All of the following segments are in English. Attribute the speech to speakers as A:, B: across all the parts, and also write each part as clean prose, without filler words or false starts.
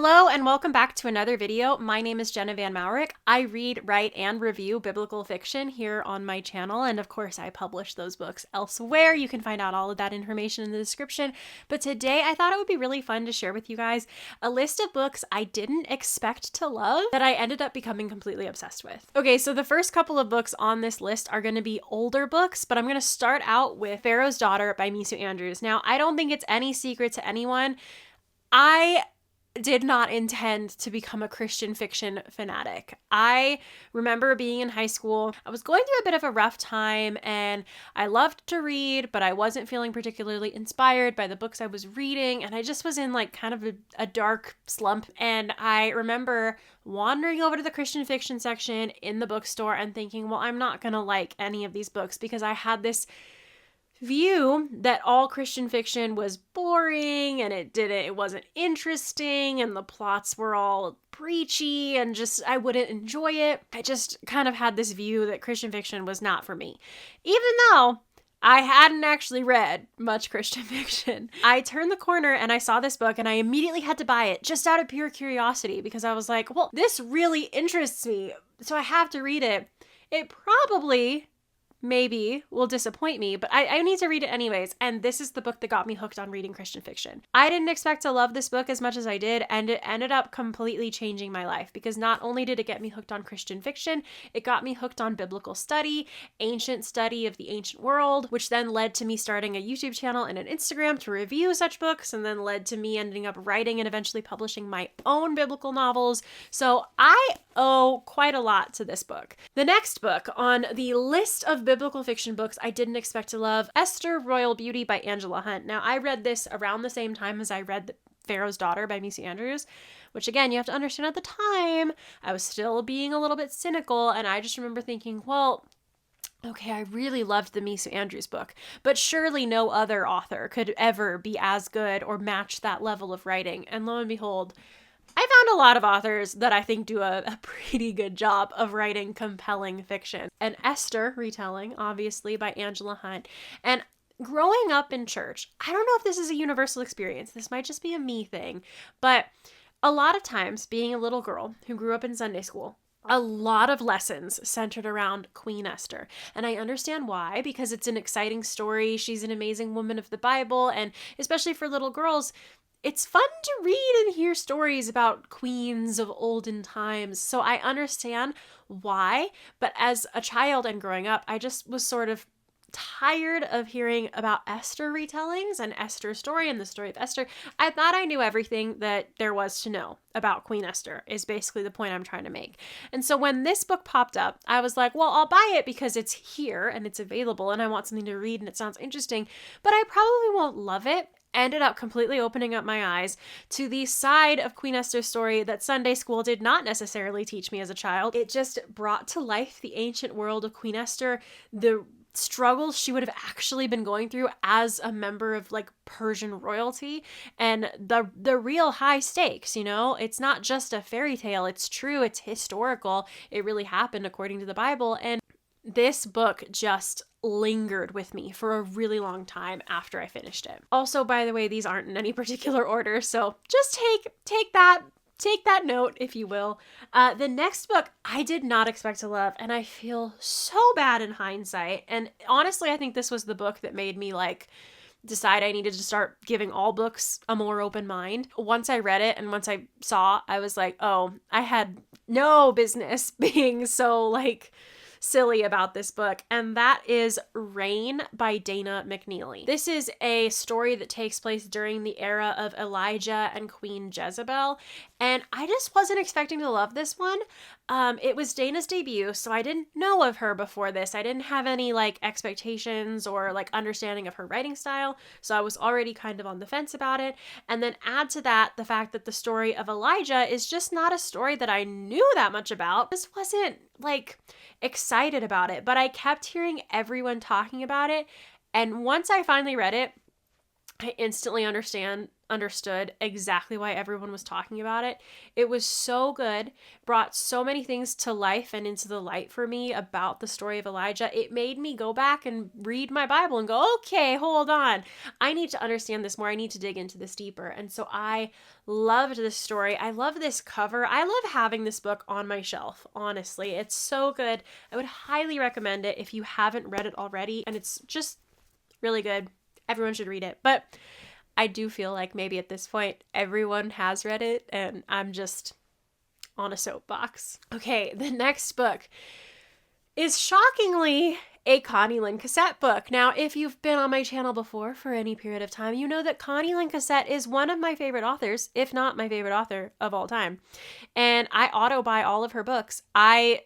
A: Hello and welcome back to another video. My name is Jenna Van Mourik. I read, write, and review biblical fiction here on my channel, and of course I publish those books elsewhere. You can find out all of that information in the description. But today I thought it would be really fun to share with you guys a list of books I didn't expect to love that I ended up becoming completely obsessed with. Okay, so the first couple of books on this list are going to be older books, but I'm going to start out with Pharaoh's Daughter by Misu Andrews. Now, I don't think it's any secret to anyone, I did not intend to become a Christian fiction fanatic. I remember being in high school. I was going through a bit of a rough time and I loved to read, but I wasn't feeling particularly inspired by the books I was reading. And I just was in like kind of a dark slump. And I remember wandering over to the Christian fiction section in the bookstore and thinking, well, I'm not going to like any of these books because I had this view that all Christian fiction was boring and it wasn't interesting and the plots were all preachy and just I wouldn't enjoy it. I just kind of had this view that Christian fiction was not for me. Even though I hadn't actually read much Christian fiction. I turned the corner and I saw this book and I immediately had to buy it just out of pure curiosity because I was like, well, this really interests me, so I have to read it. It probably maybe will disappoint me, but I need to read it anyways. And this is the book that got me hooked on reading Christian fiction. I didn't expect to love this book as much as I did, and it ended up completely changing my life because not only did it get me hooked on Christian fiction, it got me hooked on biblical study, ancient study of the ancient world, which then led to me starting a YouTube channel and an Instagram to review such books, and then led to me ending up writing and eventually publishing my own biblical novels. So I owe quite a lot to this book. The next book on the list of biblical fiction books I didn't expect to love, Esther, Royal Beauty by Angela Hunt. Now, I read this around the same time as I read Pharaoh's Daughter by Misu Andrews, which again, you have to understand at the time, I was still being a little bit cynical, and I just remember thinking, well, okay, I really loved the Misu Andrews book, but surely no other author could ever be as good or match that level of writing. And lo and behold, I found a lot of authors that I think do a pretty good job of writing compelling fiction. And Esther retelling, obviously, by Angela Hunt. And growing up in church, I don't know if this is a universal experience. This might just be a me thing. But a lot of times, being a little girl who grew up in Sunday school, a lot of lessons centered around Queen Esther. And I understand why, because it's an exciting story. She's an amazing woman of the Bible. And especially for little girls, it's fun to read and hear stories about queens of olden times, so I understand why, but as a child and growing up, I just was sort of tired of hearing about Esther retellings and Esther's story and the story of Esther. I thought I knew everything that there was to know about Queen Esther, is basically the point I'm trying to make. And so when this book popped up, I was like, well, I'll buy it because it's here and it's available and I want something to read and it sounds interesting, but I probably won't love it. Ended up completely opening up my eyes to the side of Queen Esther's story that Sunday school did not necessarily teach me as a child. It just brought to life the ancient world of Queen Esther, the struggles she would have actually been going through as a member of like Persian royalty, and the real high stakes, you know? It's not just a fairy tale, it's true, it's historical, it really happened according to the Bible, and this book just lingered with me for a really long time after I finished it. Also, by the way, these aren't in any particular order, so just take that note, if you will. The next book I did not expect to love, and I feel so bad in hindsight. And honestly, I think this was the book that made me like decide I needed to start giving all books a more open mind. Once I read it and once I saw, I was like, oh, I had no business being so like silly about this book, and that is Reign by Dana McNeely. This is a story that takes place during the era of Elijah and Queen Jezebel, and I just wasn't expecting to love this one. It was Dana's debut, so I didn't know of her before this. I didn't have any like expectations or like understanding of her writing style, so I was already kind of on the fence about it. And then add to that the fact that the story of Elijah is just not a story that I knew that much about. I just wasn't like excited about it, but I kept hearing everyone talking about it, and once I finally read it, I instantly understood exactly why everyone was talking about it. It was so good, brought so many things to life and into the light for me about the story of Elijah. It made me go back and read my Bible and go, okay, hold on. I need to understand this more. I need to dig into this deeper. And so I loved this story. I love this cover. I love having this book on my shelf, honestly. It's so good. I would highly recommend it if you haven't read it already. And it's just really good. Everyone should read it. But I do feel like maybe at this point, everyone has read it and I'm just on a soapbox. Okay, the next book is shockingly a Connie Lynn Cassette book. Now, if you've been on my channel before for any period of time, you know that Connie Lynn Cassette is one of my favorite authors, if not my favorite author of all time. And I auto buy all of her books. I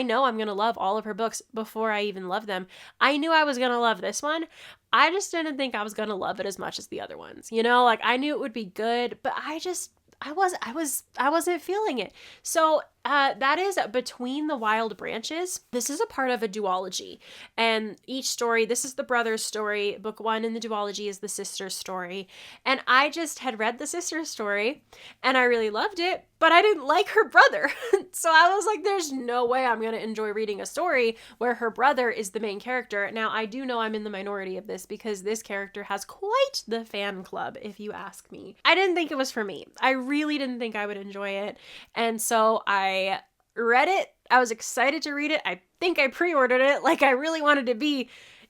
A: know I'm going to love all of her books before I even love them. I knew I was going to love this one. I just didn't think I was going to love it as much as the other ones. You know, like I knew it would be good, but I wasn't feeling it. So that is Between the Wild Branches. This is a part of a duology, and each story, this is the brother's story. Book 1 in the duology is the sister's story. And I just had read the sister's story and I really loved it, but I didn't like her brother. So I was like, there's no way I'm going to enjoy reading a story where her brother is the main character. Now, I do know I'm in the minority of this because this character has quite the fan club, if you ask me. I didn't think it was for me. I really didn't think I would enjoy it. And so I read it. I was excited to read it. I think I pre-ordered it. Like I really wanted to be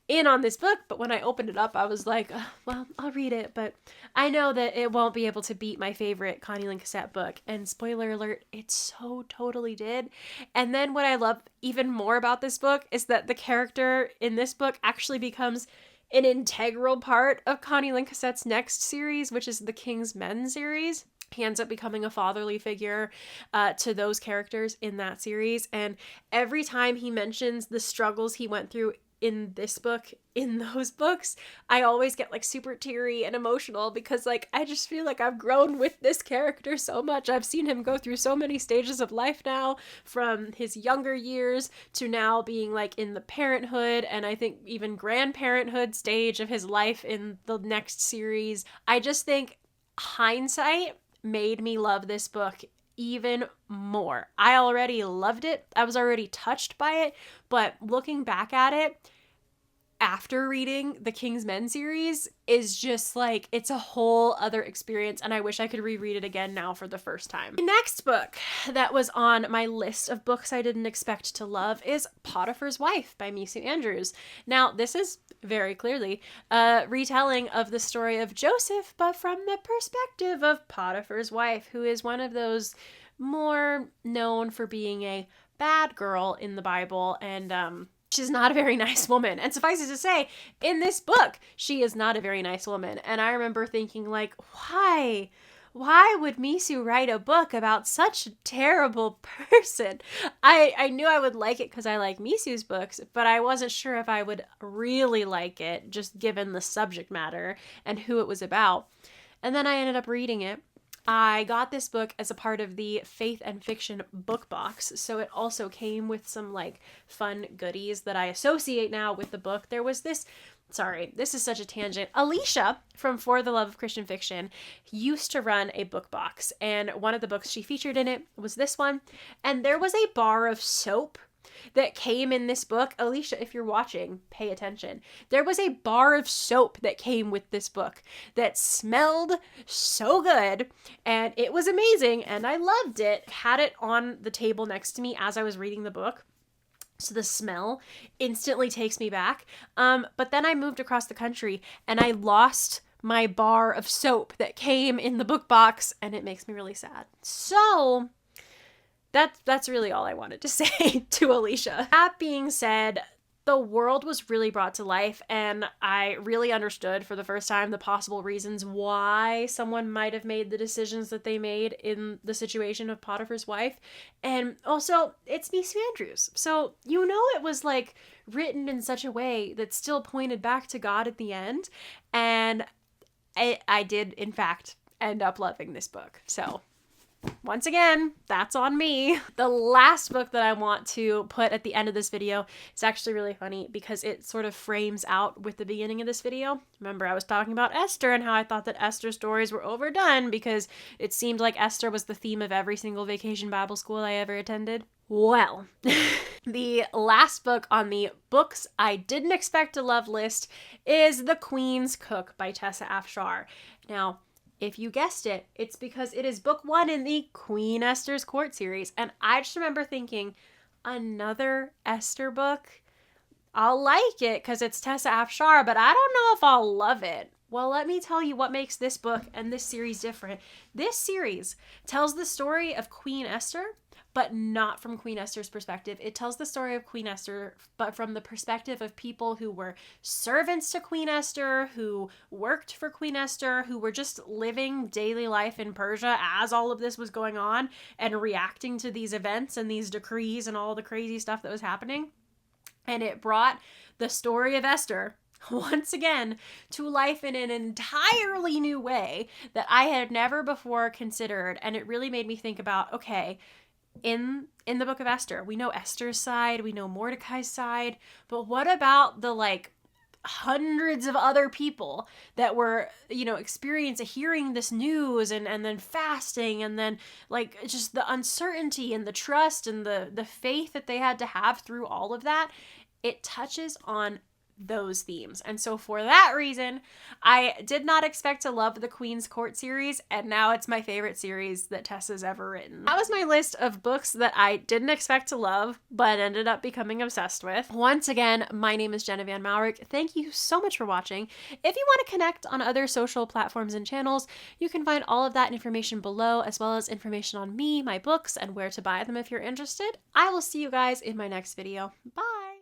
A: in on this book, but when I opened it up, I was like, well, I'll read it, but I know that it won't be able to beat my favorite Connie Lynn Cassette book. And spoiler alert, it so totally did. And then what I love even more about this book is that the character in this book actually becomes an integral part of Connie Lynn Cassette's next series, which is the King's Men series. He ends up becoming a fatherly figure to those characters in that series. And every time he mentions the struggles he went through in this book, in those books, I always get like super teary and emotional because like I just feel like I've grown with this character so much. I've seen him go through so many stages of life now, from his younger years to now being like in the parenthood and I think even grandparenthood stage of his life in the next series. I just think hindsight made me love this book even more. I already loved it. I was already touched by it, but looking back at it after reading the King's Men series is just like, it's a whole other experience, and I wish I could reread it again now for the first time. The next book that was on my list of books I didn't expect to love is Potiphar's Wife by Misu Andrews. Now, this is very clearly a retelling of the story of Joseph, but from the perspective of Potiphar's wife, who is one of those more known for being a bad girl in the Bible, and she's not a very nice woman. And suffice it to say, in this book, she is not a very nice woman. And I remember thinking, like, why? Why would Misu write a book about such a terrible person? I knew I would like it because I like Misu's books, but I wasn't sure if I would really like it, just given the subject matter and who it was about. And then I ended up reading it. I got this book as a part of the Faith and Fiction book box, so it also came with some like fun goodies that I associate now with the book. There was this is such a tangent. Alicia from For the Love of Christian Fiction used to run a book box, and one of the books she featured in it was this one, and there was a bar of soap that came in this book. Alicia, if you're watching, pay attention. There was a bar of soap that came with this book that smelled so good, and it was amazing, and I loved it. Had it on the table next to me as I was reading the book, so the smell instantly takes me back. But then I moved across the country, and I lost my bar of soap that came in the book box, and it makes me really sad. So that's really all I wanted to say to Alicia. That being said, the world was really brought to life, and I really understood for the first time the possible reasons why someone might have made the decisions that they made in the situation of Potiphar's wife. And also, it's Misu Andrews, so you know it was like written in such a way that still pointed back to God at the end, and I did in fact end up loving this book. So once again, that's on me. The last book that I want to put at the end of this video is actually really funny because it sort of frames out with the beginning of this video. Remember, I was talking about Esther and how I thought that Esther stories were overdone because it seemed like Esther was the theme of every single vacation Bible school I ever attended. Well, the last book on the books I didn't expect to love list is The Queen's Cook by Tessa Afshar. Now, if you guessed it, it's because it is book 1 in the Queen Esther's Court series. And I just remember thinking, another Esther book? I'll like it because it's Tessa Afshar, but I don't know if I'll love it. Well, let me tell you what makes this book and this series different. This series tells the story of Queen Esther, but not from Queen Esther's perspective. It tells the story of Queen Esther, but from the perspective of people who were servants to Queen Esther, who worked for Queen Esther, who were just living daily life in Persia as all of this was going on and reacting to these events and these decrees and all the crazy stuff that was happening. And it brought the story of Esther once again to life in an entirely new way that I had never before considered. And it really made me think about, okay, in the book of Esther, we know Esther's side, we know Mordecai's side, but what about the hundreds of other people that were, hearing this news and then fasting and then just the uncertainty and the trust and the faith that they had to have through all of that. It touches on those themes. And so for that reason, I did not expect to love the Queen's Court series, and now it's my favorite series that Tessa's ever written. That was my list of books that I didn't expect to love, but ended up becoming obsessed with. Once again, my name is Jenna Van Mourik. Thank you so much for watching. If you want to connect on other social platforms and channels, you can find all of that information below, as well as information on me, my books, and where to buy them if you're interested. I will see you guys in my next video. Bye!